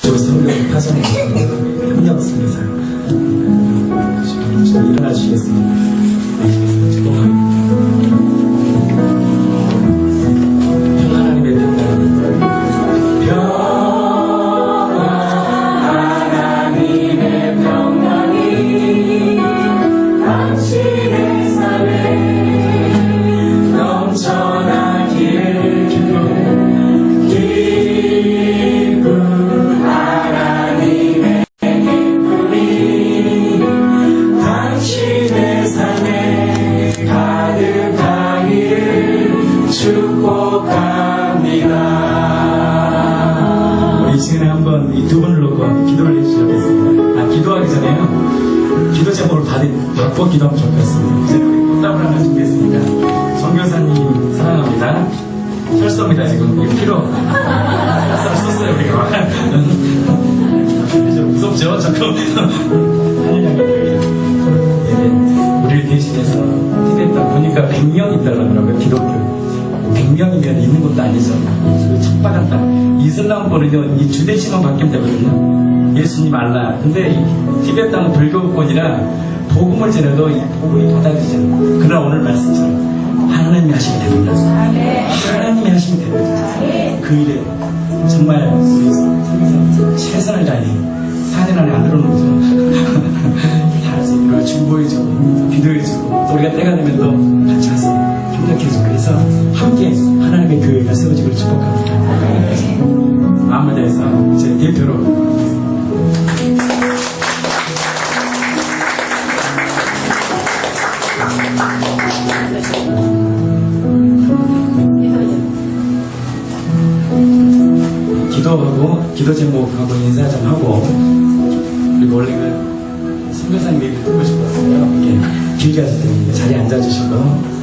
성경 파송에 협력 속에서 좀 일어나 주시겠습니다. 하나님의 평강이 당신의 삶에 넘쳐나기를 축복합니다. 우리 이 시간에 한번 이 두 분을 놓고 기도를 해주시겠습니다. 기도하기 전에요. 기도 제목을 받고 기도하면 좋을 것 같습니다. 이제 우리 꽃다발 하나 준비했습니다. 정교사님 사랑합니다. 철수입니다. 지금 이게 필요. 철수를 썼어요 우리가. 좀 무섭죠? 조금. 우리를 대신해서 티베트에 보니까 100명 있다고 하더라고요. 기독교. 100명이면 있는 것도 아니죠. 척박한다. 이슬람권은요, 이 주대신만 바뀌면 되거든요. 예수님 알라. 근데 이 티베트는 불교권이라 복음을 전해도 이 복음이 받아들이죠. 그러나 오늘 말씀처럼 하나님이 하시면 됩니다. 하나님이 하시면 됩니다. 그 일에 정말 우리 성경에서 최선을 다해 4년 안에 안 들어오는 거죠. 다 이걸 중보해주고 기도해주고 또 우리가 때가 되면 또 같이 가서 협력해주고 그래서 함께 하나님의 교회가 세워지기를 축복합니다. 마음을 다해서 제 대표로 기도하고 기도 제목하고 인사 좀 하고 그리고 원래는 선교사님 얘기 듣고 싶었어요. 이렇게 길게 하실 때는 자리에 앉아주시고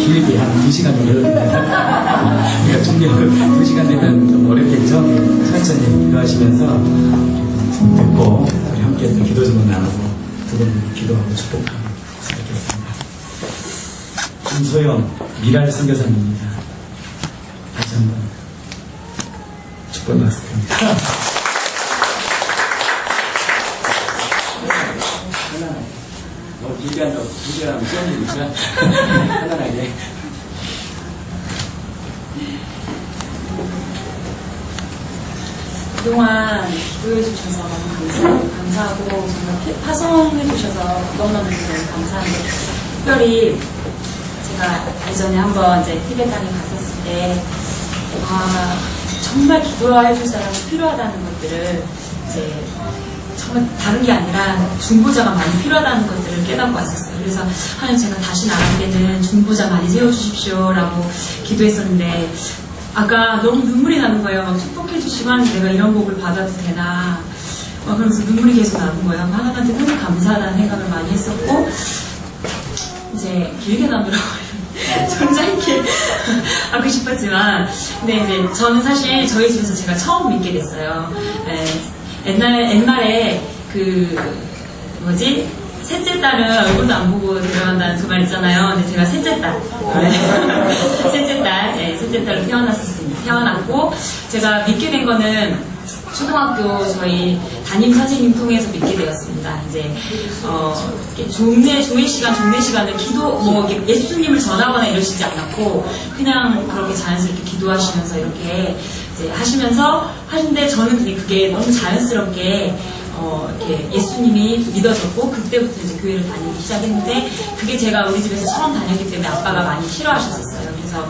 길게 한 2시간 정도 해야 우리가 준비하고 2시간 되면 좀 어렵겠죠? 천천히 기도하시면서 듣고 우리 함께 기도 제목 나누고 두 분 기도하고 축복하고 시작하겠습니다. 김소영 미랄 선교사님입니다. 다시 한번 축복받습니다. 너무 길게 한다고 길게 하면 시험이니까 편안하게. 그동안 기도해주셔서 너무 감사하고 정말 파송해주셔서 너무너무 감사한데 특별히 제가 예전에 한번 이제 티베트에 갔었을 때 정말 기도해줄 사람이 필요하다는 것들을 이제 정말 다른 게 아니라 중보자가 많이 필요하다는 것들을 깨닫고 왔었어요. 그래서 하나님 제가 다시 나갈 때는 중보자 많이 세워주십시오라고 기도했었는데 아까 너무 눈물이 나는 거예요. 막 축복해주시면 내가 이런 복을 받아도 되나 그러면서 눈물이 계속 나는 거예요. 하나님한테 너무 감사하다는 생각을 많이 했었고 이제 길게 나누라고 좀 짧게 하고 싶었지만 근데 이제 저는 사실 저희 집에서 제가 처음 믿게 됐어요. 옛날에 셋째 딸은 얼굴도 안 보고 들어간다는 그 말 있잖아요. 근데 제가 셋째 딸. 셋째 딸로 태어났고, 제가 믿게 된 거는 초등학교 저희 담임 선생님 통해서 믿게 되었습니다. 이제, 종례 시간을 예수님을 전하거나 이러시지 않았고, 그냥 그렇게 자연스럽게 기도하시면서 이렇게 이제 하시는데 저는 그게 너무 자연스럽게 이렇게 예수님이 믿어졌고 그때부터 이제 교회를 다니기 시작했는데 그게 제가 우리 집에서 처음 다녔기 때문에 아빠가 많이 싫어하셨었어요. 그래서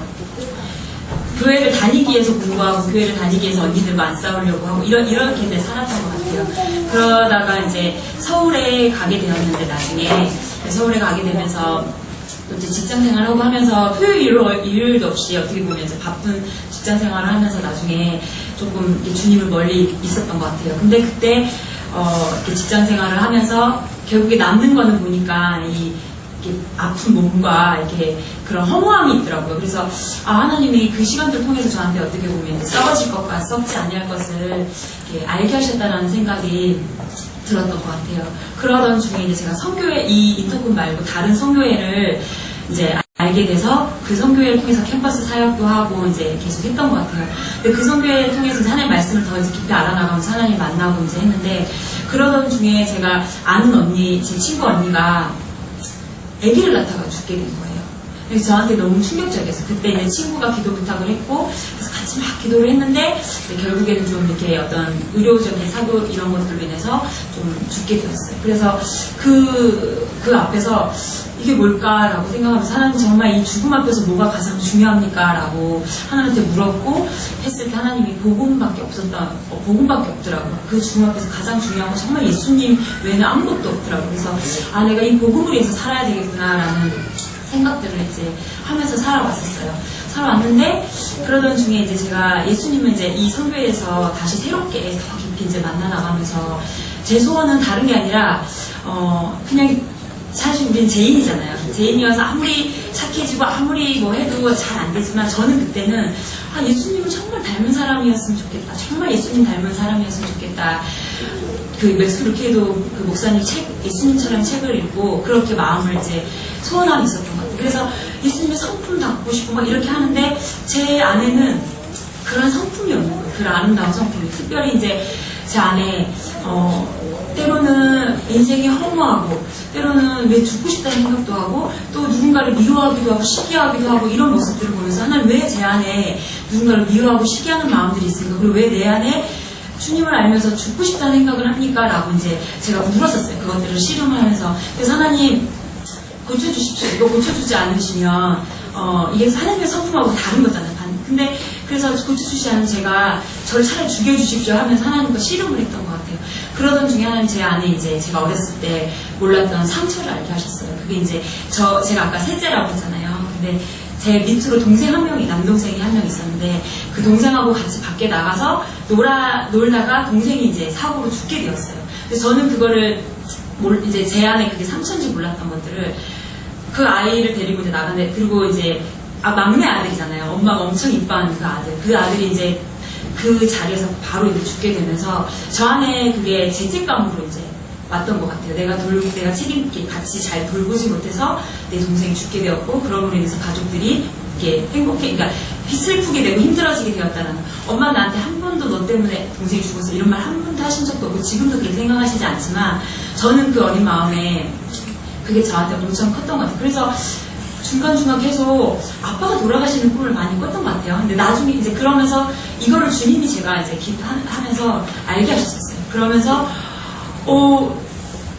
교회를 다니기 위해서 공부하고 교회를 다니기 위해서 언니들과 안 싸우려고 하고 이렇게 이제 살았던 것 같아요. 그러다가 이제 서울에 가게 되었는데 나중에 서울에 가게 되면서 또 이제 직장 생활을 하면서 일요일도 없이 어떻게 보면 이제 바쁜 직장 생활을 하면서 나중에 조금 주님을 멀리 있었던 것 같아요. 근데 그때 이렇게 직장 생활을 하면서 결국에 남는 거는 보니까 이렇게 아픈 몸과 이렇게 그런 허무함이 있더라고요. 그래서 하나님이 그 시간들을 통해서 저한테 어떻게 보면 이제 썩어질 것과 썩지 아니할 것을 이렇게 알게 하셨다는 생각이 들었던 것 같아요. 그러던 중에 이제 제가 성교회 이 인터군 말고 다른 성교회를 이제 알게 돼서 그 선교회를 통해서 캠퍼스 사역도 하고 이제 계속 했던 것 같아요. 근데 그 선교회를 통해서 이제 하나님 말씀을 더 이제 깊이 알아나가면서 하나님 만나고 이제 했는데, 그러던 중에 제가 아는 언니, 제 친구 언니가 아기를 낳다가 죽게 된 거예요. 그래서 저한테 너무 충격적이었어요. 그때 이제 친구가 기도 부탁을 했고, 그래서 같이 막 기도를 했는데, 결국에는 좀 이렇게 어떤 의료적인 사고 이런 것들로 인해서 좀 죽게 되었어요. 그래서 그 앞에서 이게 뭘까라고 생각하면서, 하나님 정말 이 죽음 앞에서 뭐가 가장 중요합니까? 라고 하나님한테 물었고 했을 때 하나님이 복음밖에 없더라고요. 그 죽음 앞에서 가장 중요한 건 정말 예수님 외에는 아무것도 없더라고요. 그래서 내가 이 복음을 위해서 살아야 되겠구나라는 생각들을 이제 하면서 살아왔는데, 그러던 중에 이제 제가 예수님을 이제 이 선교회에서 다시 새롭게 더 깊이 이제 만나나가면서, 제 소원은 다른 게 아니라, 그냥 사실 우리는 죄인이잖아요. 죄인이어서 아무리 착해지고 아무리 뭐 해도 잘 안 되지만, 저는 그때는 예수님을 정말 닮은 사람이었으면 좋겠다. 정말 예수님 닮은 사람이었으면 좋겠다. 그 맥스 루케도 그 목사님 예수님처럼 책을 읽고 그렇게 마음을 이제 소원함이 있었던 것 같아요. 그래서 예수님의 성품 담고 싶고 막 이렇게 하는데, 제 안에는 그런 성품이 없는 거예요. 그런 아름다운 성품이. 특별히 이제 제 안에 때로는 인생이 허무하고, 때로는 왜 죽고 싶다는 생각도 하고, 또 누군가를 미워하기도 하고 시기하기도 하고, 이런 모습들을 보면서 하나님 왜 제 안에 누군가를 미워하고 시기하는 마음들이 있을까? 그리고 왜 내 안에 주님을 알면서 죽고 싶다는 생각을 합니까? 라고 이제 제가 물었었어요. 그것들을 씨름을 하면서. 그래서 하나님 고쳐주십시오. 이거 고쳐주지 않으시면 이게 하나님의 성품하고 다른 거잖아요. 근데 그래서 고쳐주시지 않으면 제가 저를 차라리 죽여주십시오 하면서 하나님과 씨름을 했던 것 같아요. 그러던 중에 하나님 제 안에 이제 제가 어렸을 때 몰랐던 상처를 알게 하셨어요. 그게 이제 제가 아까 셋째라고 했잖아요. 근데 제 밑으로 동생 한 명이, 남동생이 한 명 있었는데, 그 동생하고 같이 밖에 나가서 놀다가 동생이 이제 사고로 죽게 되었어요. 그래서 저는 그거를 이제 제 안에 그게 상처인지 몰랐던 것들을, 그 아이를 데리고 이제 나가는데, 그리고 이제 막내 아들이잖아요. 엄마가 엄청 이뻐하는 그 아들이 이제 그 자리에서 바로 이제 죽게 되면서 저 안에 그게 죄책감으로 이제 왔던 것 같아요. 내가 책임있게 같이 잘 돌보지 못해서 내 동생이 죽게 되었고, 그러므로 인해서 가족들이 이렇게 그러니까 슬프게 되고 힘들어지게 되었다는, 엄마 나한테 한 번도 너 때문에 동생이 죽었어 이런 말 한 번도 하신 적도 없고, 지금도 그렇게 생각하시지 않지만, 저는 그 어린 마음에 그게 저한테 엄청 컸던 것 같아요. 그래서 중간중간 계속 아빠가 돌아가시는 꿈을 많이 꿨던 것 같아요. 근데 나중에 이제 그러면서 이거를 주님이 제가 이제 기도하면서 알게 하셨었어요. 그러면서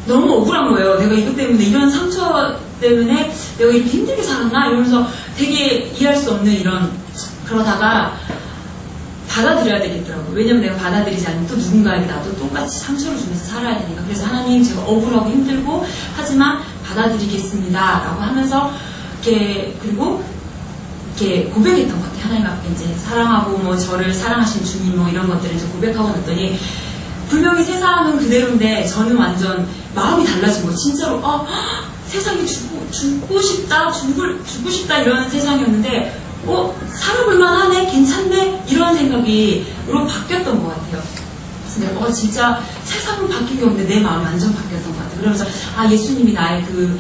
너무 억울한 거예요. 내가 이것 때문에, 이런 상처 때문에 내가 이렇게 힘들게 살았나? 이러면서 되게 이해할 수 없는 그러다가 받아들여야 되겠더라고요. 왜냐면 내가 받아들이지 않으면 또 누군가에게 나도 똑같이 상처를 주면서 살아야 되니까. 그래서 하나님, 제가 억울하고 힘들고 하지만 받아들이겠습니다. 라고 하면서 그리고 이렇게 고백했던 것 같아요. 하나님 앞에 이제 사랑하고 뭐 저를 사랑하신 주님 뭐 이런 것들을 이제 고백하고 났더니, 분명히 세상은 그대로인데 저는 완전 마음이 달라진 거예요. 진짜로 세상이 죽고 싶다 이런 세상이었는데, 살아볼만 하네, 괜찮네, 이런 생각으로 바뀌었던 것 같아요. 그래서 진짜 세상은 바뀐 게 없는데 내 마음이 완전 바뀌었던 것 같아요. 그러면서 예수님이 나의 그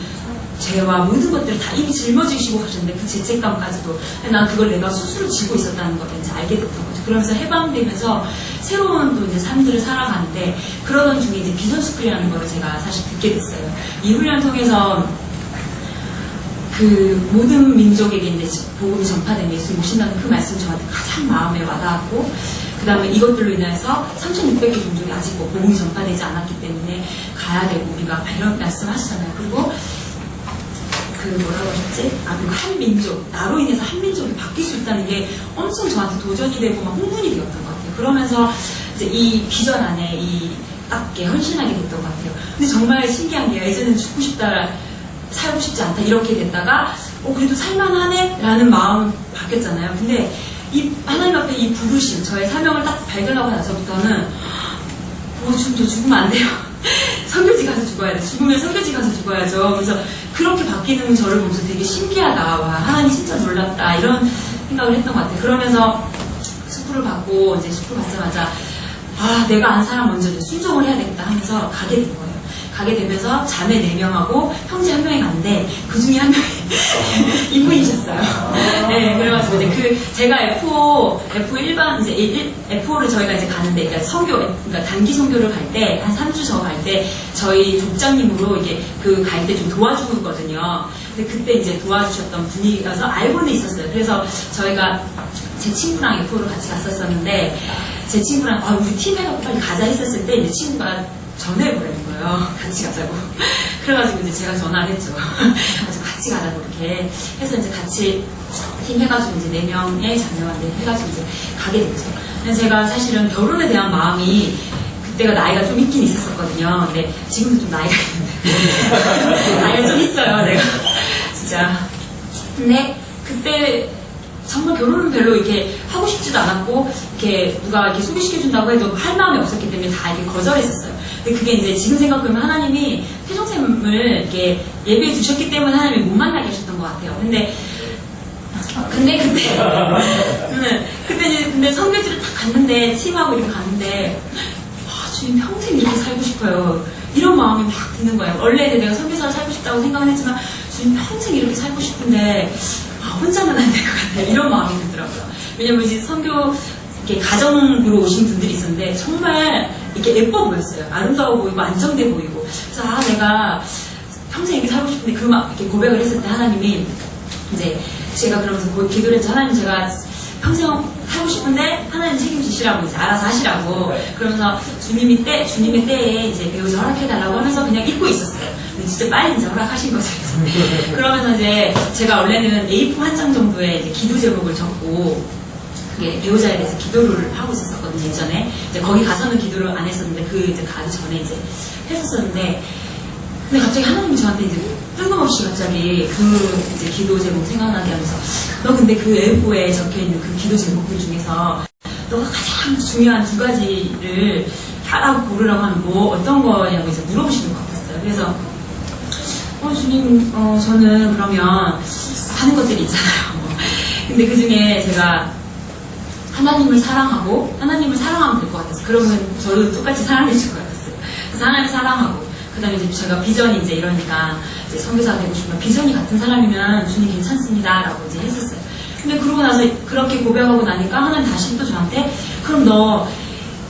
죄와 모든 것들을 다 이미 짊어지시고 가셨는데, 그 죄책감까지도 난 그걸 내가 스스로 지고 있었다는 걸 이제 알게 됐던 거죠. 그러면서 해방되면서 새로운 또 이제 삶들을 살아가는데, 그러던 중에 이제 비전 스쿨이라는 거를 제가 사실 듣게 됐어요. 이 훈련을 통해서 그 모든 민족에게 이제 복음이 전파된 예수님 오신다는 그 말씀 저한테 가장 마음에 와닿았고, 그 다음에 이것들로 인해서 3,600개 종족이 아직 복음이 전파되지 않았기 때문에 가야 되고 우리가 이런 말씀 하시잖아요. 그리고 뭐라고 하셨지? 그리고 한민족, 나로 인해서 한민족이 바뀔 수 있다는 게 엄청 저한테 도전이 되고 막 흥분이 되었던 것 같아요. 그러면서 이제 이 비전 안에 딱 헌신하게 됐던 것 같아요. 근데 정말 신기한 게, 예전에는 죽고 싶다, 살고 싶지 않다 이렇게 됐다가 그래도 살만하네 라는 마음이 바뀌었잖아요. 근데 하나님 앞에 이 부르심, 저의 사명을 딱 발견하고 나서부터는 저 죽으면 안 돼요. 선교지 가서 죽어야 돼. 죽으면 선교지 가서 죽어야죠. 그래서 그렇게 바뀌는 저를 보면서 되게 신기하다. 와, 하나님 진짜 놀랍다. 이런 생각을 했던 것 같아요. 그러면서 스쿨을 받자마자 내가 안 사람 먼저 순종을 해야 되겠다 하면서 가게 된 거예요. 가게 되면서 자매 4명하고 형제 1명이 갔는데 그 중에 1명이 이분이셨어요. 네, 그래가지고 이제 제가 F 일반 이제 F5를 저희가 이제 가는데 그러니까 그러니까 단기 선교를 갈 때 한 3주 저 갈 때 저희 족장님으로 이게 갈 때 좀 도와주거든요. 근데 그때 이제 도와주셨던 분이라서 알고는 있었어요. 그래서 저희가 제 친구랑 F5를 같이 갔었었는데 제 친구랑 우리 팀 해갖고 빨리 가자 했었을 때 이제 친구가 전화를 보내는 거예요. 같이 가자고. 그래가지고 이제 제가 전화를 했죠. 그래서 같이 가자고 이렇게 해서 이제 같이 팀 해가지고 이제 4명의 자녀가 해가지고 이제 가게 됐죠. 근데 제가 사실은 결혼에 대한 마음이 그때가 나이가 좀 있긴 있었거든요. 근데 지금도 좀 나이가 있는데. 나이가 좀 있어요, 내가. 진짜. 근데 그때 정말 결혼은 별로 이렇게 하고 싶지도 않았고, 이렇게 누가 이렇게 소개시켜준다고 해도 할 마음이 없었기 때문에 다 이렇게 거절했었어요. 근데 그게 이제 지금 생각해보면 하나님이 태종쌤을 이렇게 예비해 주셨기 때문에 하나님이 못 만나게 하셨던 것 같아요. 근데 근데 선교지를 딱 갔는데, 팀하고 이렇게 갔는데, 주님 평생 이렇게 살고 싶어요. 이런 마음이 막 드는 거예요. 원래는 내가 선교사로 살고 싶다고 생각은 했지만, 주님 평생 이렇게 살고 싶은데, 혼자는 안 될 것 같아요. 이런 마음이 들더라고요. 왜냐면 이제 선교, 이렇게 가정으로 오신 분들이 있었는데, 정말 이렇게 예뻐 보였어요. 아름다워 보이고, 안정돼 보이고. 그래서 내가 평생 이렇게 살고 싶은데, 이렇게 고백을 했을 때 하나님이, 이제, 제가 그러면서 기도를 했죠. 하나님 제가 평생 살고 싶은데, 하나님 책임지시라고, 이제 알아서 하시라고. 그러면서 주님의 때에 이제 배우자 허락해달라고 하면서 그냥 잊고 있었어요. 근데 진짜 빨리 이제 허락하신 거죠. 그러면서 이제 제가 원래는 A4 한 장 정도의 이제 기도 제목을 적고, 그게 배우자에 대해서 기도를 하고 있었거든요, 예전에. 이제 거기 가서는 기도를 안 했었는데, 이제 가기 전에 이제 했었었는데, 근데 갑자기 하나님이 저한테 이제 뜬금없이 갑자기 이제 기도 제목 생각나게 하면서, 너 근데 그 A4에 적혀있는 그 기도 제목들 중에서, 너가 가장 중요한 2가지를 하라고 고르라고 하면 어떤 거냐고 이제 물어보시는 것 같았어요. 그래서, 주님, 저는 그러면 하는 것들이 있잖아요. 근데 그 중에 제가 하나님을 사랑하면 될 것 같았어요. 그러면 저도 똑같이 사랑해 줄 것 같았어요. 그래서 하나님을 사랑하고, 그 다음에 이제 제가 비전이 이제 이러니까 이제 선교사가 되고 싶으면 비전이 같은 사람이면 주님 괜찮습니다. 라고 이제 했었어요. 근데 그러고 나서 그렇게 고백하고 나니까 하나님 다시 또 저한테 그럼 너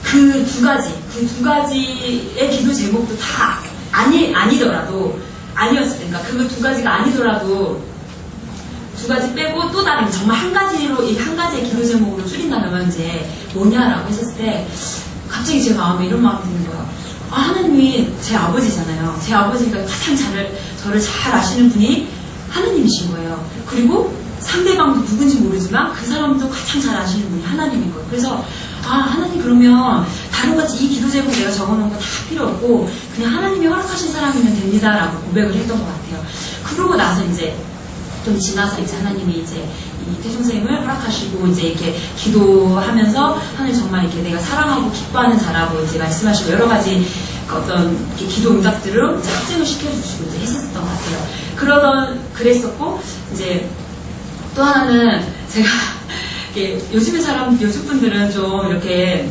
그 2가지의 기도 제목도 다 아니더라도 아니었을 때, 그러니까 그 2가지가 아니더라도 2가지 빼고 또 다른 정말 한 가지로 이 한 가지의 기도 제목으로 줄인다면 이제 뭐냐라고 했었을 때 갑자기 제 마음에 이런 마음이 드는 거예요. 하나님이 제 아버지잖아요. 제 아버지가 가장 저를 잘 아시는 분이 하나님이신 거예요. 그리고 상대방도 누군지 모르지만 그 사람도 가장 잘 아시는 분이 하나님인 거예요. 그래서 하나님 그러면 다른 것이 이 기도 제목 내가 적어놓은 거 다 필요 없고 그냥 하나님이 허락하신 사람이면 됩니다라고 고백을 했던 것 같아요. 그러고 나서 이제 좀 지나서 이제 하나님이 이제 이 태종쌤을 허락하시고 이제 이렇게 기도하면서 하나님 정말 이렇게 내가 사랑하고 기뻐하는 자라고 이제 말씀하시고 여러 가지 어떤 이렇게 기도 응답들을 이제 확증을 시켜주시고 이제 했었던 것 같아요. 그랬었고 이제 또 하나는 제가 요즘 분들은 좀 이렇게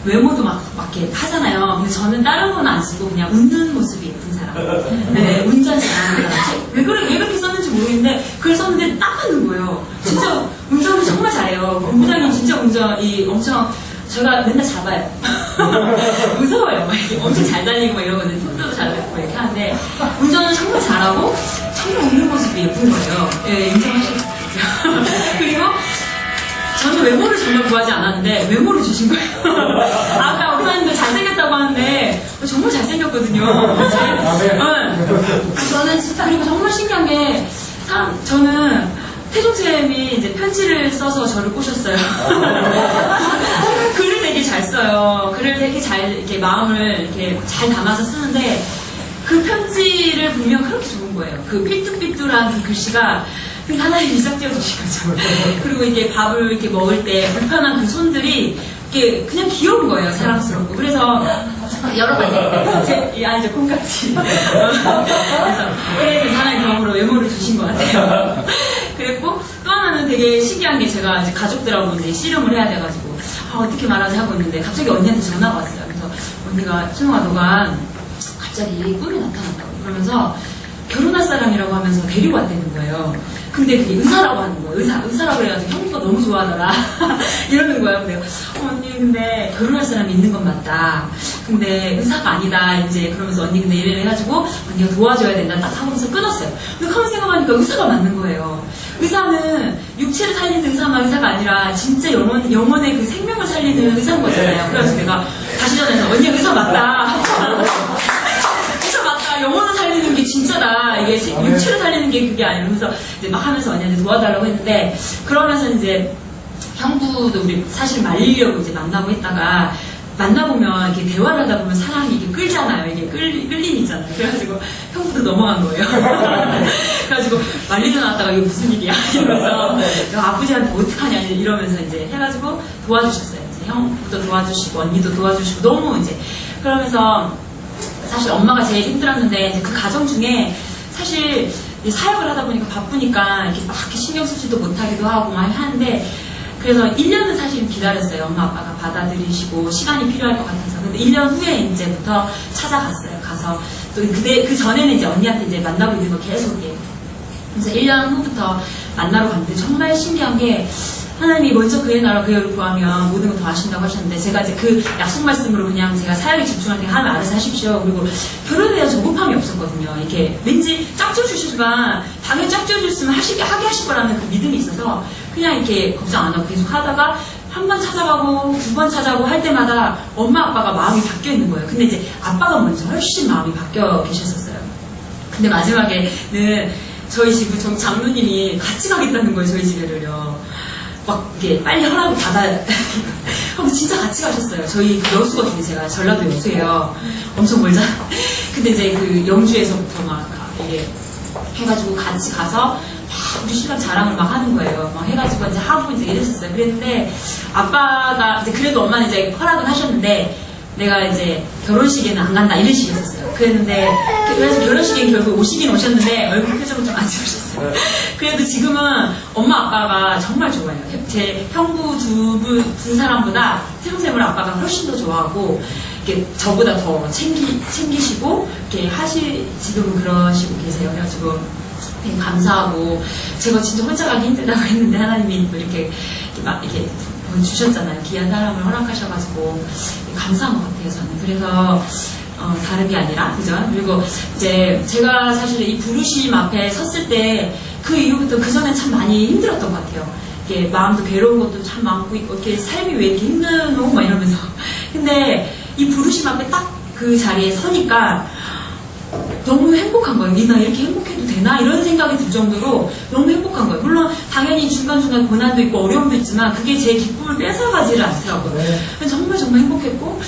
외모도 막 이렇게 하잖아요. 근데 저는 다른 건 안 쓰고 그냥 웃는 모습이 예쁜 사람. 네, 운전 잘하는 사람. 왜 그렇게 썼는지 모르겠는데, 그걸 썼는데 딱 맞는 거예요. 진짜 운전을 정말 잘해요. 본부장님 진짜 엄청, 제가 맨날 잡아요. 무서워요. 막 이렇게 엄청 잘 달리고 막 이러거든요. 속도도 잘 내고 이렇게 하는데, 운전을 정말 잘하고, 정말 웃는 모습이 예쁜 거예요. 네, 인정하시죠. 그리고, 저는 외모를 정말 구하지 않았는데 외모를 주신 거예요. 아까 목사님도 잘생겼다고 하는데 정말 잘생겼거든요. 저는 진짜 그리고 정말 신기한 게 저는 태종쌤이 이제 편지를 써서 저를 꼬셨어요. 글을 되게 잘 써요. 글을 되게 잘 이렇게 마음을 이렇게 잘 담아서 쓰는데 그 편지를 보면 그렇게 좋은 거예요. 그 삐뚤삐뚤한 그 글씨가 하나님이 싹 띄워주신 거죠. 그리고 이게 밥을 이렇게 먹을 때 불편한 그 손들이 이게 그냥 귀여운 거예요. 사랑스럽고. 그래서 여러 가지 이제 콩깍지. 그래서 하나님 경험으로 외모를 주신 것 같아요. 그랬고 또 하나는 되게 신기한 게 제가 이제 가족들하고 이제 씨름을 해야 돼가지고 어떻게 말하지 하고 있는데 갑자기 언니한테 전화가 왔어요. 그래서 언니가 준호아 너가 갑자기 꿈이 나타났다고. 그러면서 결혼할 사람이라고 하면서 데리고 왔다는 거예요. 근데 그게 의사라고 하는 거예요. 의사라고 그래가지고 형부가 너무 좋아하더라. 이러는 거예요. 근데 언니 근데 결혼할 사람이 있는 건 맞다. 근데 의사가 아니다. 이제 그러면서 언니 근데 이래 해가지고 언니가 도와줘야 된다. 딱 하면서 끊었어요. 근데 가만 생각하니까 의사가 맞는 거예요. 의사는 육체를 살리는 의사만 의사가 아니라 진짜 영혼의 그 생명을 살리는 의사인 거잖아요. 그래서 내가 다시 전해서 언니 의사 맞다. 의사 맞다. 영혼을 살리는 게 진짜다. 이게 육체를 살리는 게 그게 아니면서 이제 막 하면서 언니한테 도와달라고 했는데 그러면서 이제 형부도 우리 사실 말리려고 이제 만나고 있다가 만나보면 이렇게 대화를 하다 보면 사람이 이게 끌잖아요. 이게 끌림 있잖아요. 그래가지고 형부도 넘어간 거예요. 그래가지고 말리다 나왔다가 이거 무슨 일이야 이러면서 아버지 한테 어떡하냐 이러면서 이제 해가지고 도와주셨어요. 이제 형부도 도와주시고 언니도 도와주시고 너무 이제 그러면서 사실 엄마가 제일 힘들었는데 이제 그 가정 중에 사실 사역을 하다 보니까 바쁘니까 이렇게 막 이렇게 신경 쓰지도 못하기도 하고 막 하는데 그래서 1년은 사실 기다렸어요. 엄마 아빠가 받아들이시고 시간이 필요할 것 같아서. 근데 1년 후에 이제부터 찾아갔어요. 가서 또 그 전에는 이제 언니한테 이제 만나고 있는 거 계속 해요. 그래서 1년 후부터 만나러 갔는데 정말 신기한 게 하나님이 먼저 그의 나라 그의 구하면 모든 걸 더 하신다고 하셨는데 제가 이제 그 약속 말씀으로 그냥 제가 사역에 집중할 때 하나님 알아서 하십시오. 그리고 결혼에 대한 조급함이 없었거든요. 이렇게 왠지 짝지어주시지만 당연히 짝지어줬으면 하게 하실 거라는 그 믿음이 있어서 그냥 이렇게 걱정 안 하고 계속 하다가 한 번 찾아가고 두 번 찾아가고 할 때마다 엄마 아빠가 마음이 바뀌어 있는 거예요. 근데 이제 아빠가 먼저 훨씬 마음이 바뀌어 계셨었어요. 근데 마지막에는 저희 집을 장로님이 같이 가겠다는 거예요. 저희 집에를요. 막 이게 빨리 허락을 받아야 하고 진짜 같이 가셨어요. 저희 그 여수거든요. 제가 전라도 여수예요. 엄청 멀잖아. 근데 이제 그 영주에서부터 막 이게 해가지고 같이 가서 막 우리 신랑 자랑을 막 하는 거예요. 막 해가지고 이제 하고 이제 이랬었어요. 그랬는데 아빠가 이제 그래도 엄마는 이제 허락은 하셨는데 내가 이제 결혼식에는 안 간다 이런 식이었어요. 그랬는데 그래서 결혼식에 결국 오시긴 오셨는데 얼굴 표정은 좀 안 좋으셨어요. 그래도 지금은 엄마 아빠가 정말 좋아요. 제 형부 두 사람보다 태동생을 아빠가 훨씬 더 좋아하고 이렇게 저보다 더 챙기시고 이렇게 지금은 그러시고 계세요. 그래가지고 되게 감사하고 제가 진짜 혼자 가기 힘들다고 했는데 하나님이 또 이렇게 막 이렇게 주셨잖아요. 귀한 사람을 허락하셔가지고 감사한 것 같아요. 저는 그래서 다른 게 아니라 그죠? 그리고 이제 제가 사실 이 부르심 앞에 섰을 때 그 이후부터 그 전에 참 많이 힘들었던 것 같아요. 이렇게 마음도 괴로운 것도 참 많고 이렇게 삶이 왜 이렇게 힘드노 막 이러면서 근데 이 부르심 앞에 딱 그 자리에 서니까 너무 행복한 거예요. 나 이렇게 행복해도 되나? 이런 생각이 들 정도로 너무 행복한 거예요. 물론 당연히 중간중간 고난도 있고 어려움도 있지만 그게 제 기쁨을 뺏어가지를 않더라고요. 정말 행복했고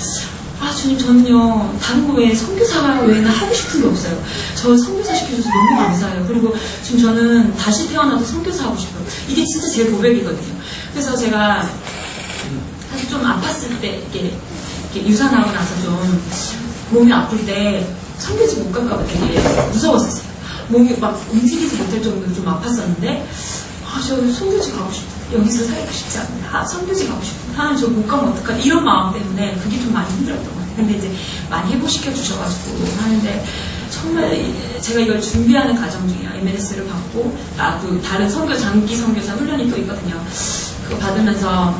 주님 저는요 다른 거 외에 선교사 외에는 하고 싶은 게 없어요. 저 선교사 시켜줘서 너무 감사해요. 그리고 지금 저는 다시 태어나도 선교사 하고 싶어요. 이게 진짜 제 고백이거든요. 그래서 제가 사실 좀 아팠을 때 이렇게 유산하고 나서 좀 몸이 아플 때 선교지 못 갈까봐 되게 무서웠었어요. 몸이 막 움직이지 못할 정도로 좀 아팠었는데 저 선교지 가고 싶다. 여기서 살고 싶지 않다. 선교지 가고 싶다. 하나님 저 못 가면 어떡하지? 이런 마음 때문에 그게 좀 많이 힘들었던 것 같아요. 근데 이제 많이 회복시켜 주셔가지고 하는데 정말 제가 이걸 준비하는 과정 중에 MLS를 받고 나도 다른 장기 선교사 훈련이 또 있거든요. 그거 받으면서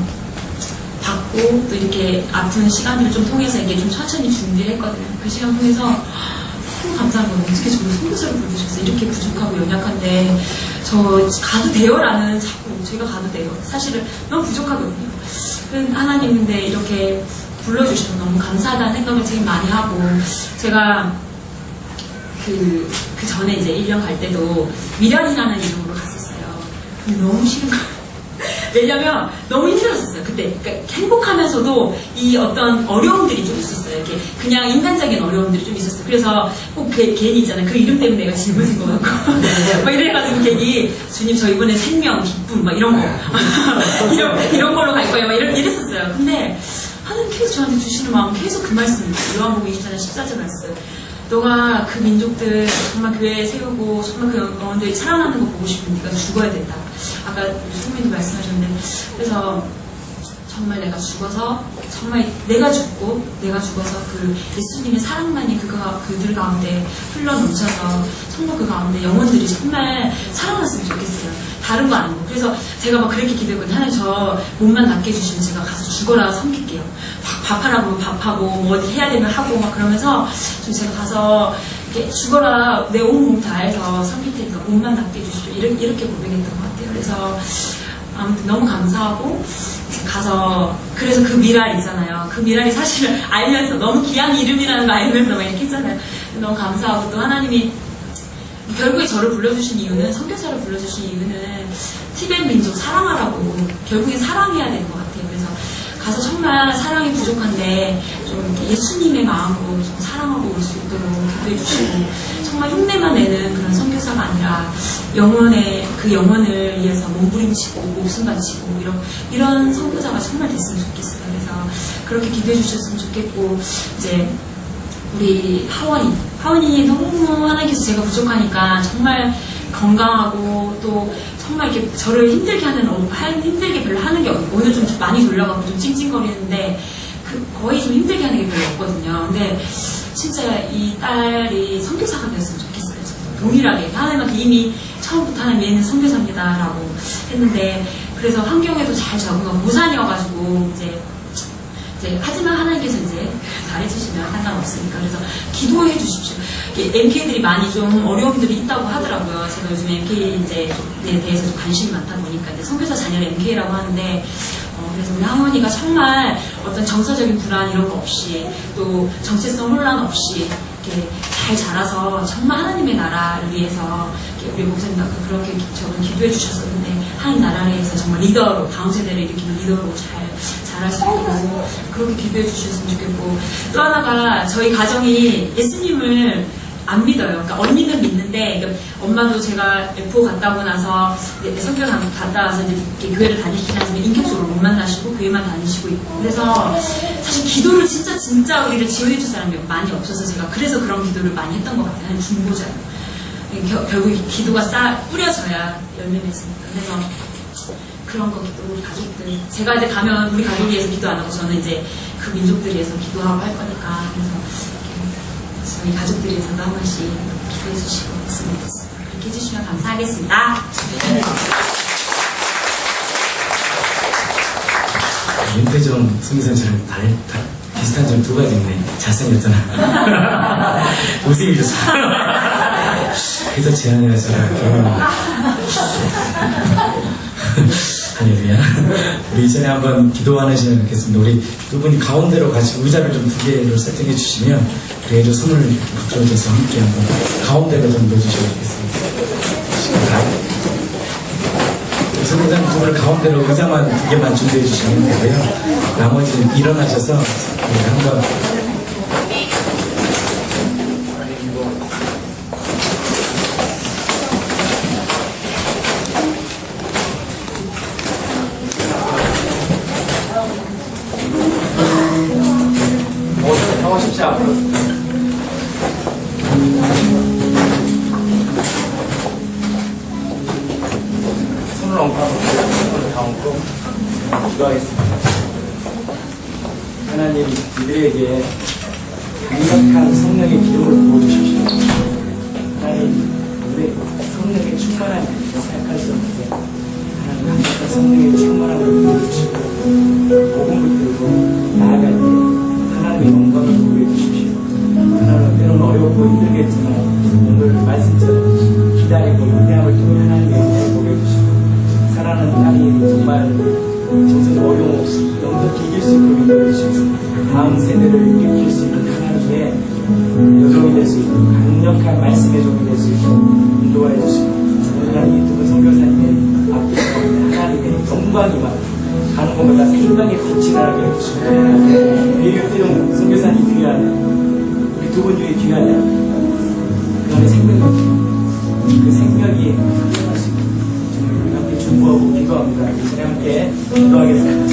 받고 또 이렇게 아픈 시간들을 좀 통해서 이게 좀 천천히 준비를 했거든요. 그 시간 통해서 너무 감사한 거예요. 어떻게 저를 선교사를 부르셨어요? 이렇게 부족하고 연약한데 저 가도 돼요라는 자꾸 제가 가도 돼요. 사실은 너무 부족하거든요. 하나님 근데 이렇게 불러주셔서 너무 감사하다는 생각을 제일 많이 하고 제가 그 전에 이제 1년 갈 때도 미련이라는 이름으로 갔었어요. 근데 너무 싫은 거예요. 왜냐면 너무 힘들었었어요. 그때 그러니까 행복하면서도 이 어떤 어려움들이 좀 있었어요. 이렇게 그냥 인간적인 어려움들이 좀 있었어요. 그래서 꼭 괜히 있잖아요. 그 이름 때문에 내가 짊어진 것 같고 막 이래가지고 괜히 주님 저 이번에 생명, 기쁨 막 이런 거 이런 걸로 갈 거예요. 막 이랬었어요. 근데 하나님 계속 저한테 주시는 마음은 계속 그 말씀입니다. 요한복음 24장 14절 말씀. 너가 그 민족들 정말 교회에 세우고 정말 그 영혼들이 살아나는 거 보고 싶으면 네가 죽어야 된다. 아까 소민도 말씀하셨는데 그래서 정말 내가 죽어서 정말 내가 죽어서 그 예수님의 사랑만이 그들 가운데 흘러 넘쳐서 정말 그 가운데 영혼들이 정말 살아났으면 좋겠어요. 다른 거 아니고. 그래서 제가 막 그렇게 기도했거든요. 하나님 저 몸만 낫게 해주시면 제가 가서 죽어라 섬길게요. 밥하라고 밥하고 뭐 어디 해야 되면 하고 막 그러면서 좀 제가 가서 이렇게 죽어라 내 온 몸 다해서 섬길 테니까 몸만 낫게 해주십시오. 이렇게 고백했던 것 같아요. 그래서 아무튼 너무 감사하고 가서 그래서 그 미랄 있잖아요. 그 미랄이 사실 알면서 너무 귀한 이름이라는 거 알면서 막 이렇게 했잖아요. 너무 감사하고 또 하나님이 결국에 저를 불러주신 이유는 선교사를 불러주신 이유는 티벳 민족 사랑하라고 결국에 사랑해야 되는 것 같아요. 그래서 가서 정말 사랑이 부족한데 좀 예수님의 마음으로 좀 사랑하고 올 수 있도록 기도해 주시고 정말 흉내만 내는 그런 선교사가 아니라 그 영혼을 위해서 몸부림치고 목숨 바치고 이런 선교사가 정말 됐으면 좋겠어요. 그래서 그렇게 기도해 주셨으면 좋겠고 이제 우리 하원이 너무 하나님께서 제가 부족하니까 정말 건강하고 또 정말 이렇게 저를 힘들게 힘들게 별로 하는 게 없고 오늘 좀 많이 졸려갖고 좀 찡찡거리는데 거의 좀 힘들게 하는 게 별로 없거든요. 근데 진짜 이 딸이 선교사가 되었으면 좋겠어요. 동일하게 하나님한테 이미 처음부터 하나님 얘는 선교사입니다라고 했는데 그래서 환경에도 잘 적응하고 모산이어가지고 이제 하지만 하나님께서 이제 다 해주시면 상관없으니까 그래서 기도해 주십시오. MK들이 많이 좀 어려움들이 있다고 하더라고요. 제가 요즘 MK에 대해서 좀 관심이 많다 보니까 이제 선교사 자녀를 MK라고 하는데 그래서 우리 하모니가 정말 어떤 정서적인 불안 이런 거 없이 또 정체성 혼란 없이 이렇게 잘 자라서 정말 하나님의 나라를 위해서 우리 목사님 아까 그렇게 저는 기도해 주셨었는데 하나님 나라를 위해서 정말 리더로 다음 세대를 일으키는 리더로 잘 자랄 수 있고 그렇게 기도해 주셨으면 좋겠고 또 하나가 저희 가정이 예수님을 안 믿어요. 그러니까 언니는 믿는데 그러니까 엄마도 제가 F 갔다 오고 나서 성교 갔다 와서 이제 교회를 다니시긴 하지만 인격적으로 못 만나시고 교회만 다니시고 있고 그래서 사실 기도를 진짜 우리를 지원해 줄 사람이 많이 없어서 제가 그래서 그런 기도를 많이 했던 것 같아요. 한 중보자요. 결국 기도가 뿌려져야 열매 맺으니까 그래서 그런 거 기도 우리 가족들 제가 이제 가면 우리 가족을 위해서 기도 안 하고 저는 이제 그 민족들 위해서 기도하고 할 거니까 그래서 저희 가족들 위해서도 한 번씩 기도해 주시고 있으면 좋겠습니다. 그렇게 해주시면 감사하겠습니다. 윤태정 선교사님처럼 비슷한 점 두 가지 있네. 잘생겼잖아. 못생겨졌어. 그래서 제안해서 할렐루야. 우리 이전에 한번 기도하는 시간 갖겠습니다. 우리 두 분이 가운데로 같이 의자를 좀 두 개를 세팅해 주시면 우리 애들 손을 이렇게 붙여줘서 함께 한번 가운데로 좀 넣어주시면 좋겠습니다. 선생님 두 분을 가운데로 의자만 두 개만 준비해 주시면 되고요. 나머지는 일어나셔서 한번 나오십시오. 앞으로. 손을 엉켜서 손을 다 얹고 기도하겠습니다. 하나님, 이들에게 강력한 성령의 기름을 부어주십시오. 하나님, 우리 성령의 충만한 일을 생각할 수 없는데 하나님 강력한 성령의 충만함을 부어주시고 복음을 들고 나아갈 때 하나님의 영광을 보여 주십시오. 하나님 때로는 어렵고 힘들겠지만 오늘 말씀처럼 기다리고 인내함을 통해 하나님의 영광을 보여 주시고 사랑하는 딸이 정말 정말 어려움 없이 영적히 이길 수 있도록 인도해 주시고 다음 세대를 일으킬 수 있는 하나님의 여종이 될 수 있고 강력한 말씀의 종이 될 수 있도록 인도해 주시고 하나님 유튜브 선교사님의 앞에서 하나님의 영광이 막 가는 것보다 생명의 빛이 나게 해주시고 우리 육태용 선교사님 귀하냐 우리 두 분 중에 귀하냐 그 안에 생명이 그 생명이 하나씩 우리 함께 중보하고 기도합니다. 이제 함께 기도하겠습니다.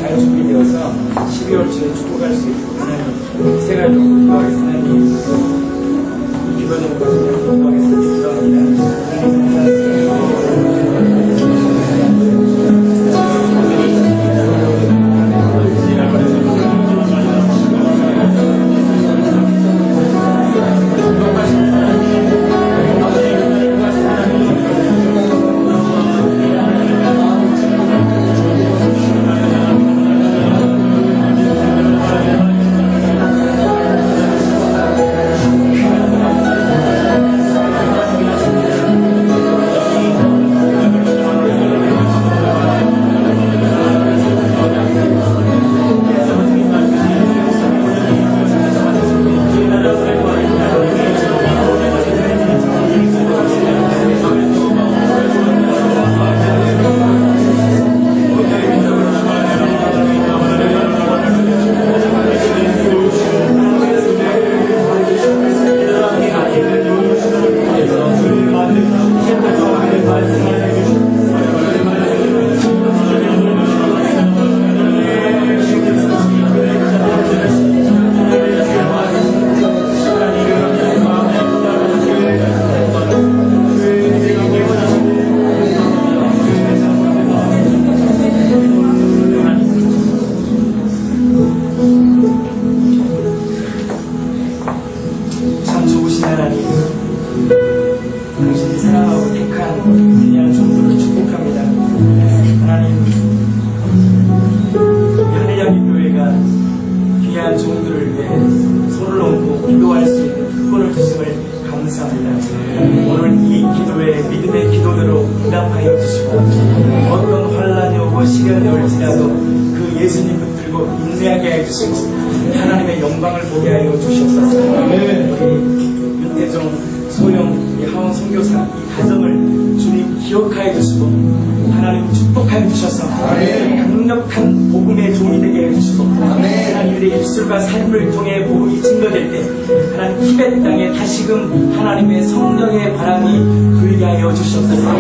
잘 준비되어서 12월 초에 축복할 수 있도록 하나님 이생활 좀 기도하겠습니다. 하나님 기도 좀 가지고 기도하겠습니다. 기도합니다. 하나님 감사합니다. 참 좋으신 하나님, 당신이 사랑하고 택한 귀한 종들을 축복합니다. 하나님, 하늘향기 교회가 귀한 종들을 위해 손을 얹고 기도할 수 있는 특권을 주심을 감사합니다. 오늘 이 기도에 믿음의 기도대로 응답하여 주시고 어떤 환란이 오고 시련이 올지라도 그 예수님 붙들고 인내하게 해주시고 하나님의 영광을 보게 하여 주시옵소서. 우리 윤태종, 소영, 이 하원 선교사 이 가정을 주님 기억하여 주시고 하나님 축복하여 주셔서 강력한 복음의 종이 되게 해주시고 하나님의 입술과 삶을 통해 복음이 증거될 때 하나님 티벳 땅에 다시금 하나님의 성령의 바람이 불게 하여 주시옵소서.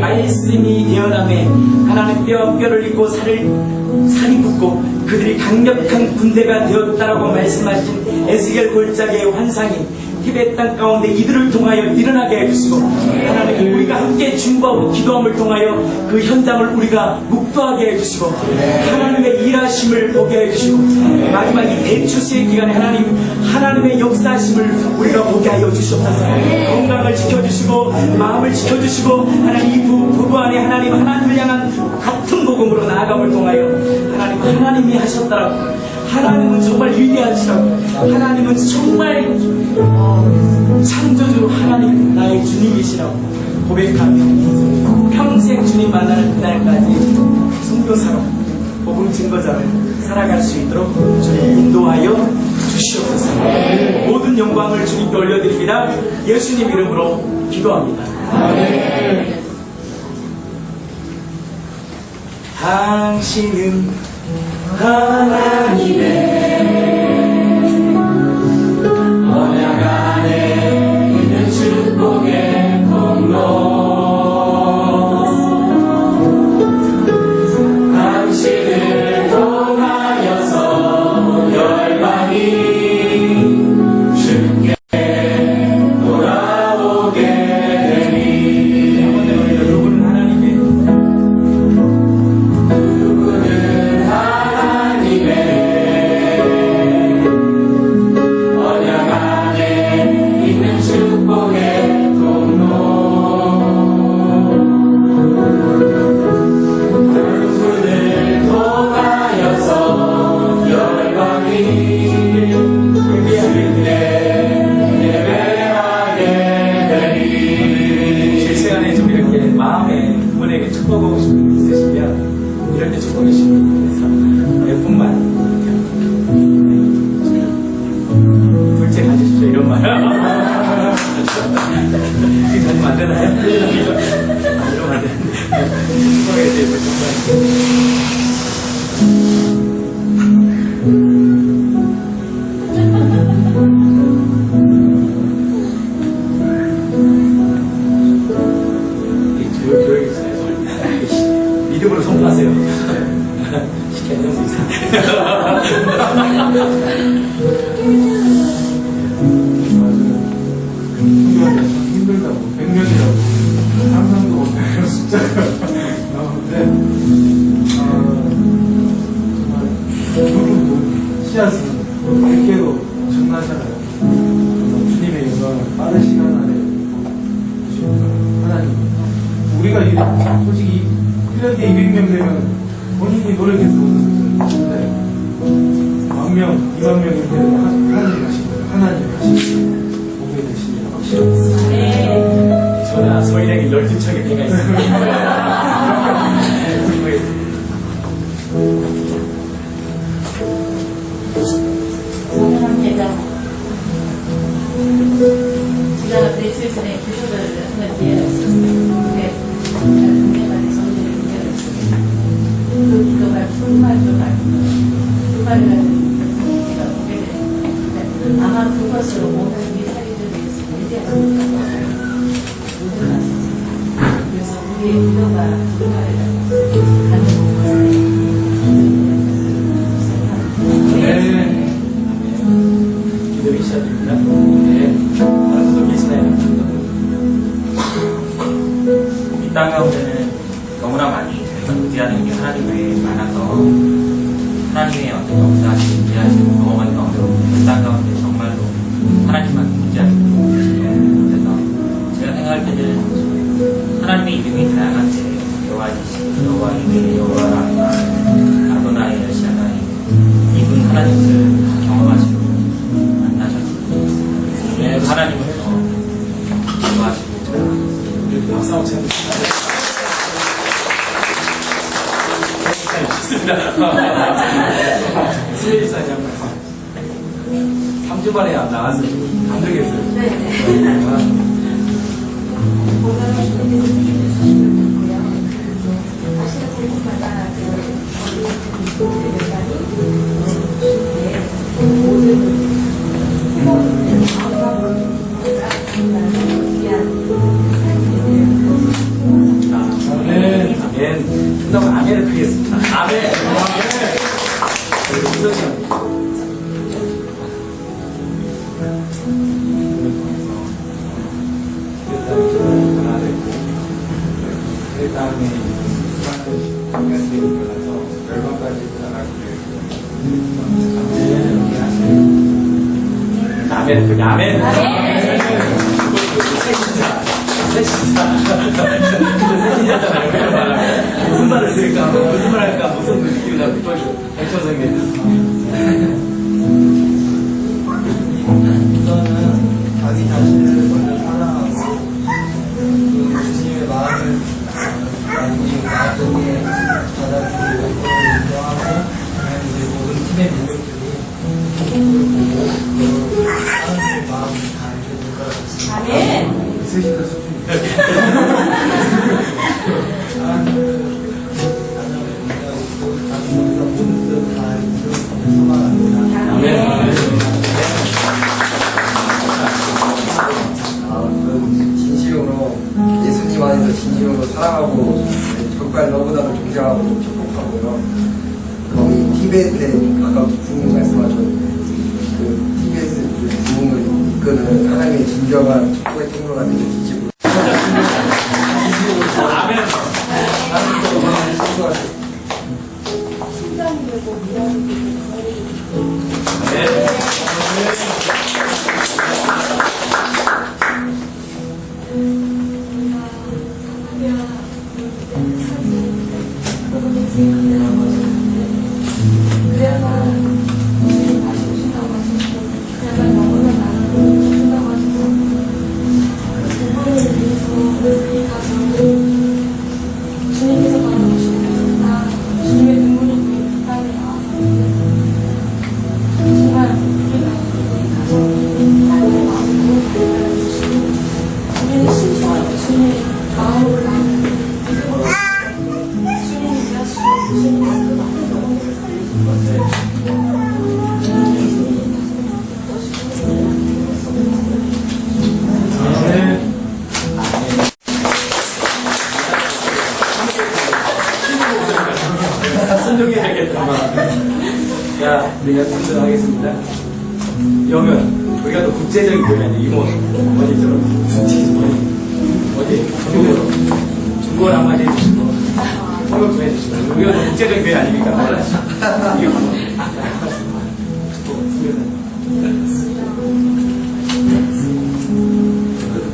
말씀이 되어나매 하나님 뼈와 뼈를 잇고 살이 붙고 그들이 강력한 군대가 되었다라고 말씀하신 에스겔 골짜기의 환상이 티벳 땅 가운데 이들을 통하여 일어나게 해주시고 하나님 우리가 함께 중보하고 기도함을 통하여 그 현장을 우리가 묵도하게 해주시고 하나님의 일하심을 보게 해주시고 마지막 이 대추수의 기간에 하나님의 역사하심을 우리가 보게 하여 주시옵소서. 건강을 지켜주시고 마음을 지켜주시고 하나님 이 부부 안에 하나님을 향한 같은 복음으로 나아감을 통하여 하나님이 하셨다라고 하나님은 정말 위대하시라고 하나님은 정말 창조주 하나님 나의 주님이시라고 고백하며 평생 주님 만나는 그날까지 선교사로 복음 증거자로 살아갈 수 있도록 주님 인도하여 주시옵소서. 모든 영광을 주님께 올려드립니다. 예수님 이름으로 기도합니다. 당신은 하나님의 언약 안에 있는 축복의 통로 당신을 통하여서 열방이 주께 돌아오게 되리. 누구는 하나님의 맞아요. 힘들다고 100명이라고 상상도 못하는 숫자가 나오는데 정말 씨앗은 100개로 엄청나잖아요. 주님의 영광을 빠른 시간 안에 주시는 하나님. 우리가 솔직히 1년 뒤에 200명 되면 본인이 노력해서 못하는데 10,000명, 20,000명 이렇게 되면 하나님 하시는 거예요. 하나님 하시는 보게 되시면 확실합니다. 네. 저나 소인에게 12척의 배가 있습니다. 성현한 제가 제가 며칠 전에 기도를 하는 기회가 있었어요. 근데 은혜만의 성전의 기회가 있었어요. 그 기도가 풀마저가 풀마를 가지고 제가 보게 됐는데 아마 그것을 오늘 미사리들에 대해서 얘기하지 못하고 그래서 우리의 기도가 풀마를 가는 것을 기도를 시작됩니다. 네. 하나님도 계시나요? 이 땅 가운데는 너무나 많이 저희가 의지하는 게 하나님 외에 많아서 하나님의 어떤 역사를 의지하시고 경험하기가 어려운데 이 땅 가운데 정말로 하나님만 의지하시고 그래서 제가 생각할 때는 하나님의 이름이 다양한데 여호와 지시, 여호와 이레, 여호와 라파, 아도나이, 엘샤다이 이분 하나님을 경험하시고 만나셨습니다. 네, 하나님을 더 기도하시고 박수 한번 쳐주세요. 좋습니다. 수혜지사님 3주 만에 안 나와서 감동했어요. 아멘. 아멘. 그다음 아멘을 크겠습니다. 아멘. 그리고 우선이요. 그 다음에 수많은 장면들이 일어나서 열방까지 들어가기를 아멘. 그냥 아멘. 새신자잖아요. 무슨 말을 쓸까? 무슨 말 할까? 무슨 느낌이 나고 백초성에 우선은 자기 자신을 먼저 사랑하고 그 주님의 마음을 나중에 나중에 받아들이고 인정하고 이제 모든 팀의 능력들이 그걸 보고 그 사람들의 마음을 다 알게 될 것 같습니다. 아멘. 있으시다 수준이 하나님을 가정을 인정하고 자기 먼저 모든 것다 인정하고 소망합니다. 아멘. 진심으로 예수님 안에서 진심으로 사랑하고 정말 너무나도 존경하고 축복하고요. 거기 티베트에 가까운 부흥 말씀하셨는데 그 티베트 부흥을 이끄는 하나님의 진정한 축복의 통로가 되는 진심으로 아멘. 하나님께서 원하는 축복하세요. 주님께서 바라보시는 주님의 눈물이 보이는 땅이야. 정말 우리가 가서 하나님의 마음으로 달려주시고 주님의 심정을 주님의 마음으로 믿음으로 주님이 되었으면 주님의 그 많은 영혼을 살리실 것을 순종해야 되겠다. 자, 우리가 참석하겠습니다. 영은 우리가 또 국제적인 교회 아니 이모 어디처럼 어디 중국어 한마디 해주시고 통역 좀 해주시고 우리가 또 국제적인 교회 아닙니까? 이거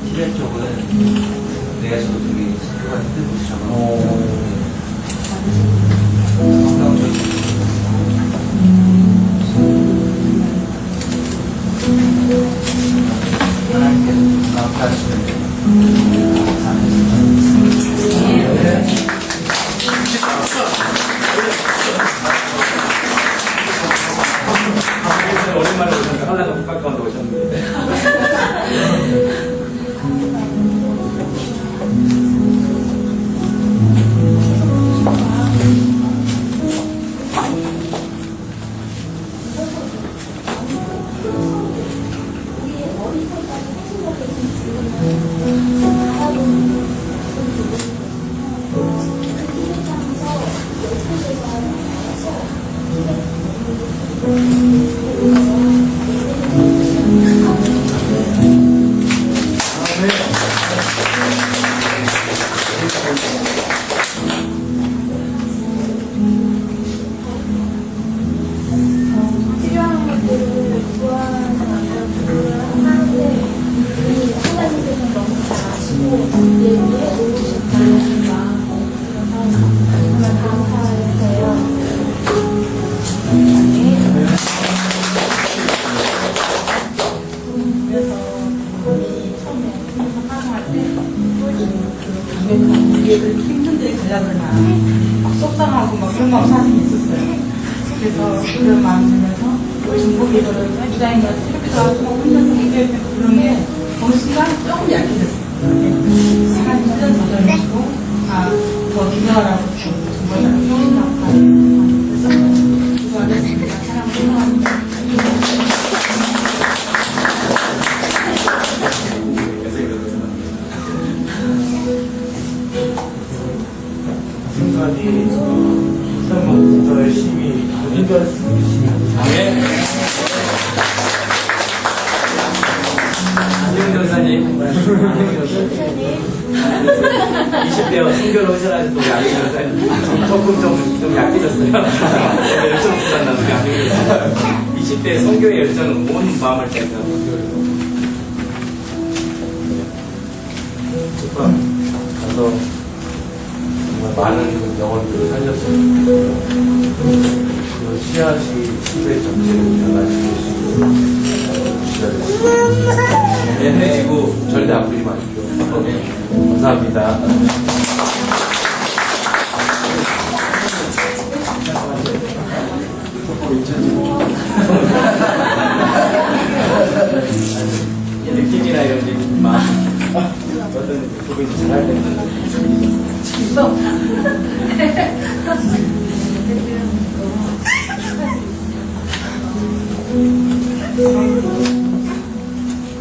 티벳 쪽은 내가 저도 되게 학교가 힘든 곳이잖아. 성당적인 하나님께서 감사하시면 오랜만에 오셨는데 한라도 국가까운데 오셨는데 필요한 것들을 구하는 방법을 하는데 하나님께서 너무 잘 아시고 예비해 놓으셨다는 마음이 들어서 정말 감사해요. 그래서 우리 처음에 사랑할 때 이게 그렇게 힘든데 그러구나. 속상하고 막 그런 마음 사실 있었어요. 그래서 그런 마음 들면서 중국에서는 부장님과 새벽기도 하고 혼자서 얘기할 때 그런 게 어느 순간 조금 약해졌어요. 한 1년 더 전이고 더 기도하라고 중국에서는 성인학과에 그래서 기도하겠습니다. 사랑 사랑합니다. 순간이 설문 더 열심히 아멘. 안녕 전사님. 20대 성교를 오셔가지고 우리 안녕 전사님 조금 좀 약해졌어요. 열정 부산나는 게 아니고 20대 성교의 열정은 온 마음을 다해서 가서 정말 많은 영혼들을 살렸어요. 그 씨앗이 수의 전체를 변화시키고 힘내시고 절대 아프지 마십시오. 감사합니다. 느낌이나 이런 게 마음 어떤 부분이 잘할 때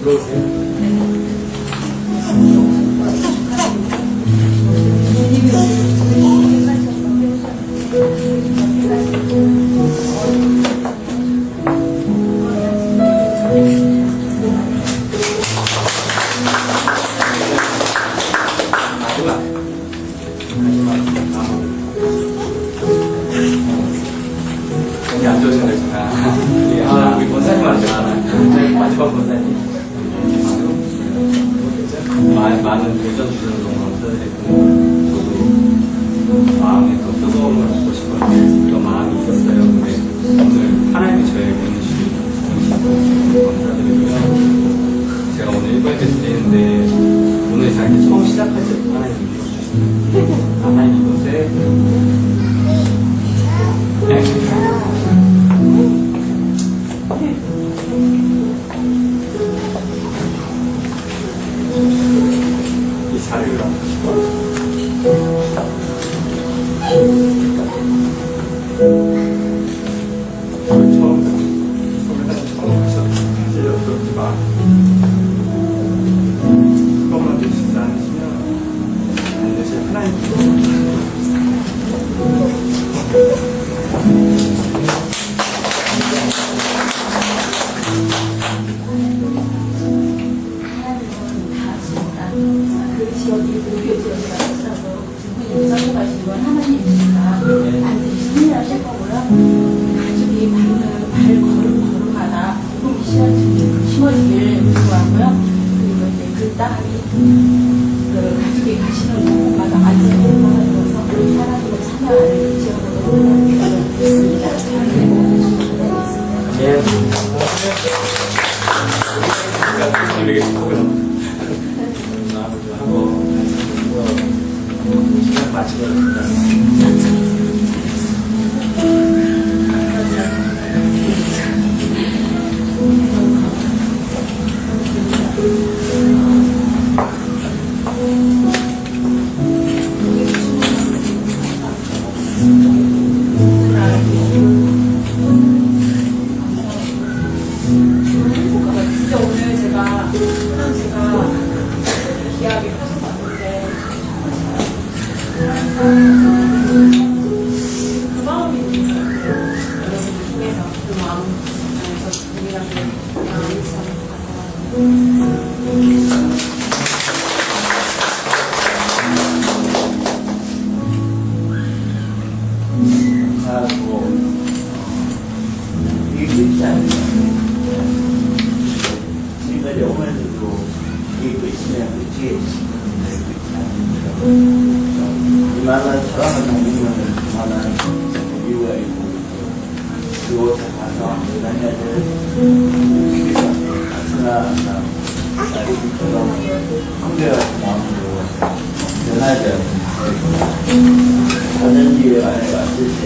들어오세요. 여기 안 좋으신 거잖아. 우리 권사님 안 좋아하나? 마지막 권사님. 많은 도전 주는 너무 감사드리고, 저도 마음에 더 뜨거움을 주고 싶어요. 그런 마음이 있었어요. 근데 오늘 하나님이 저에게 보내주신 감사드리고요. 제가 오늘 일본에 드리는데, 오늘 제가 이렇게 처음 시작할 때 하나님이 주셨어요. 하나님 이곳에 이 자리를 처음 하셨는데 그렇지만 그것만 되시지 않으시면 반드시 하나님 그 가족이 가시는 곳마다 안전을 막아줘서 사람으로 참여하는 지역으로 있습니다. 하나님의 모든 축복을 있습니다. 예. 우리에게 축복을 하고 시간 마치겠습니다. 진짜 오늘 제가 기하게 펴서 봤는데 그 마음이 있는 것 같아요. 여러분들 중에서 그 마음 안에서 동일하게 마음이 참 하고 이게 있지 않습니까? 지금까지 오면서도 이게 있으면 그 뒤에 이만한 사랑을 담으면 그만한 이유가 있고 그곳에 가서 만약에 같으나 나처럼 한결같은 마음으로 변하지 않습니다. 4년 뒤에 만약에 왔을 때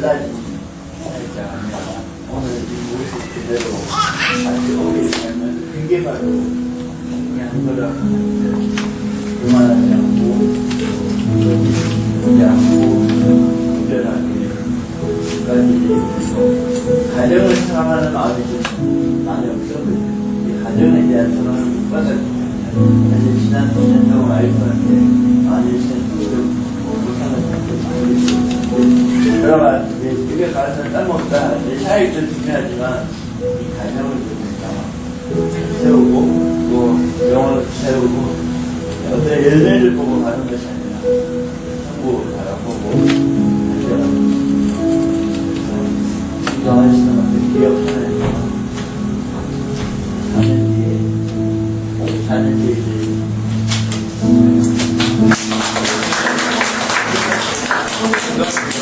달라진 살짝 아니라 오늘 이 모습 그대로 다시 오게 되면 그게 바로 중요한 거라고 하는데 그만하지 않고 그러지 않고 구별하게 끝까지 되고 가정을 사랑하는 마음이 좀 많이 없었거든요. 이 가정에 대한 사랑을 못 받았거든요. 사실 지난 10년 동안 알고 있는데 많이 좀 그러나 이제 집에 가서 딴것보다 내 사역도 중요하지만 이 가정을 좀 세우고 또 영혼을 세우고 어떤 열매를 보고 가는 것이 아니라 성공을 바라보고 인정하시는 어떤 기억하는 사는 뒤에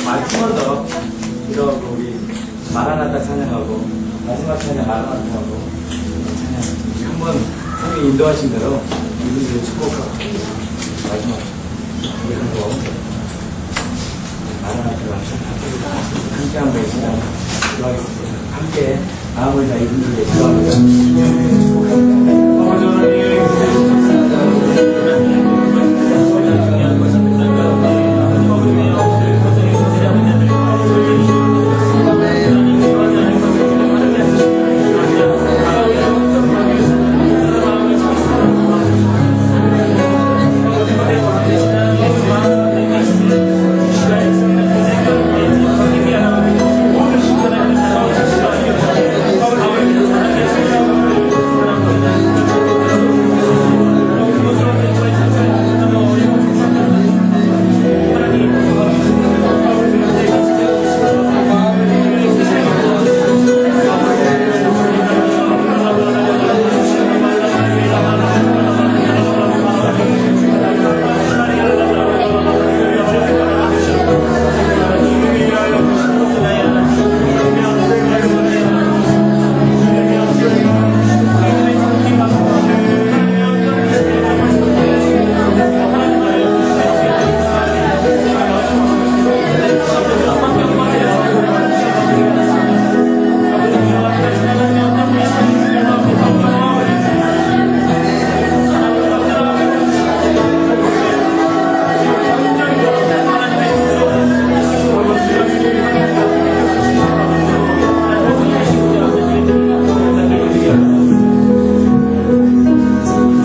마지막 더 이런 우리 마라나타 찬양하고 마지막 찬양 마라나타하고 찬양 한번 성이 인도하신 대로 이분들을 축복하고 마지막 우리 한번 마라나타와 함께 한번 이 시간 기도하겠습니다. 함께 마음을 다 이분들에게 기도합니다. 축복합니다.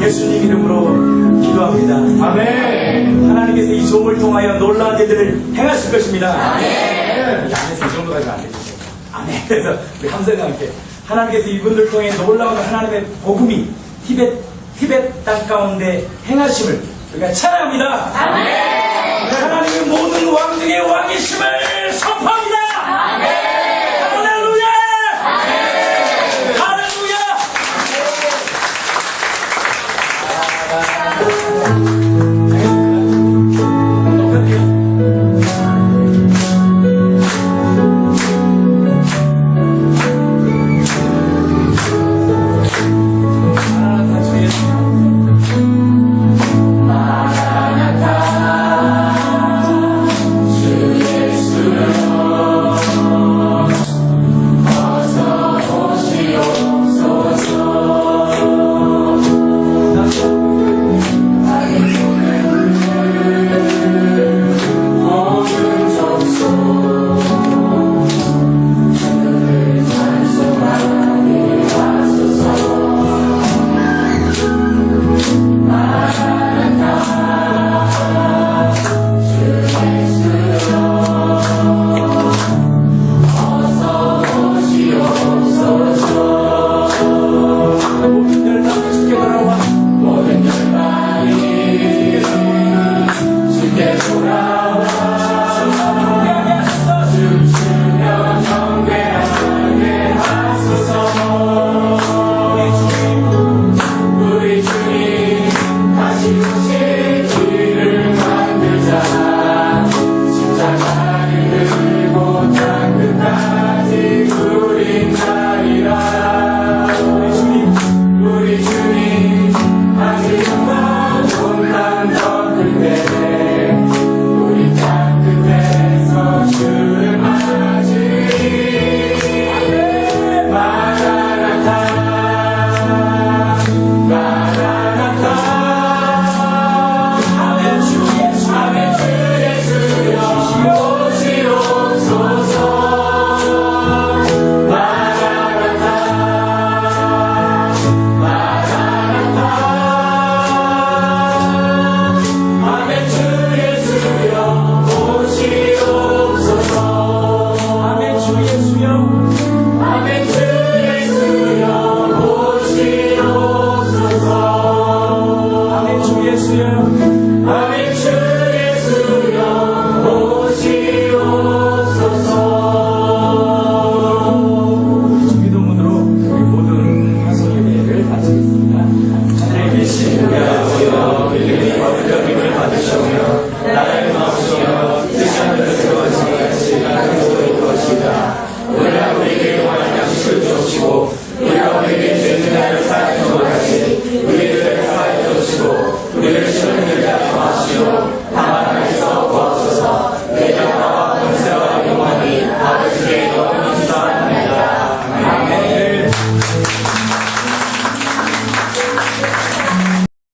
예수님 이름으로 기도합니다. 아멘. 하나님께서 이 조음을 통하여 놀라운 일들을 행하실 것입니다. 아멘. 이 안에서 이 정도까지 안 되시죠? 아멘. 그래서 우리 함성과 함께 하나님께서 이분들 통해 놀라운 하나님의 복음이 티벳 땅 가운데 행하심을 우리가 찬양합니다. 아멘. 하나님의 모든 왕 중에 왕이심을 선포합니다. 아멘. 할렐루야. 아멘. 할렐루야. 끝까지 우린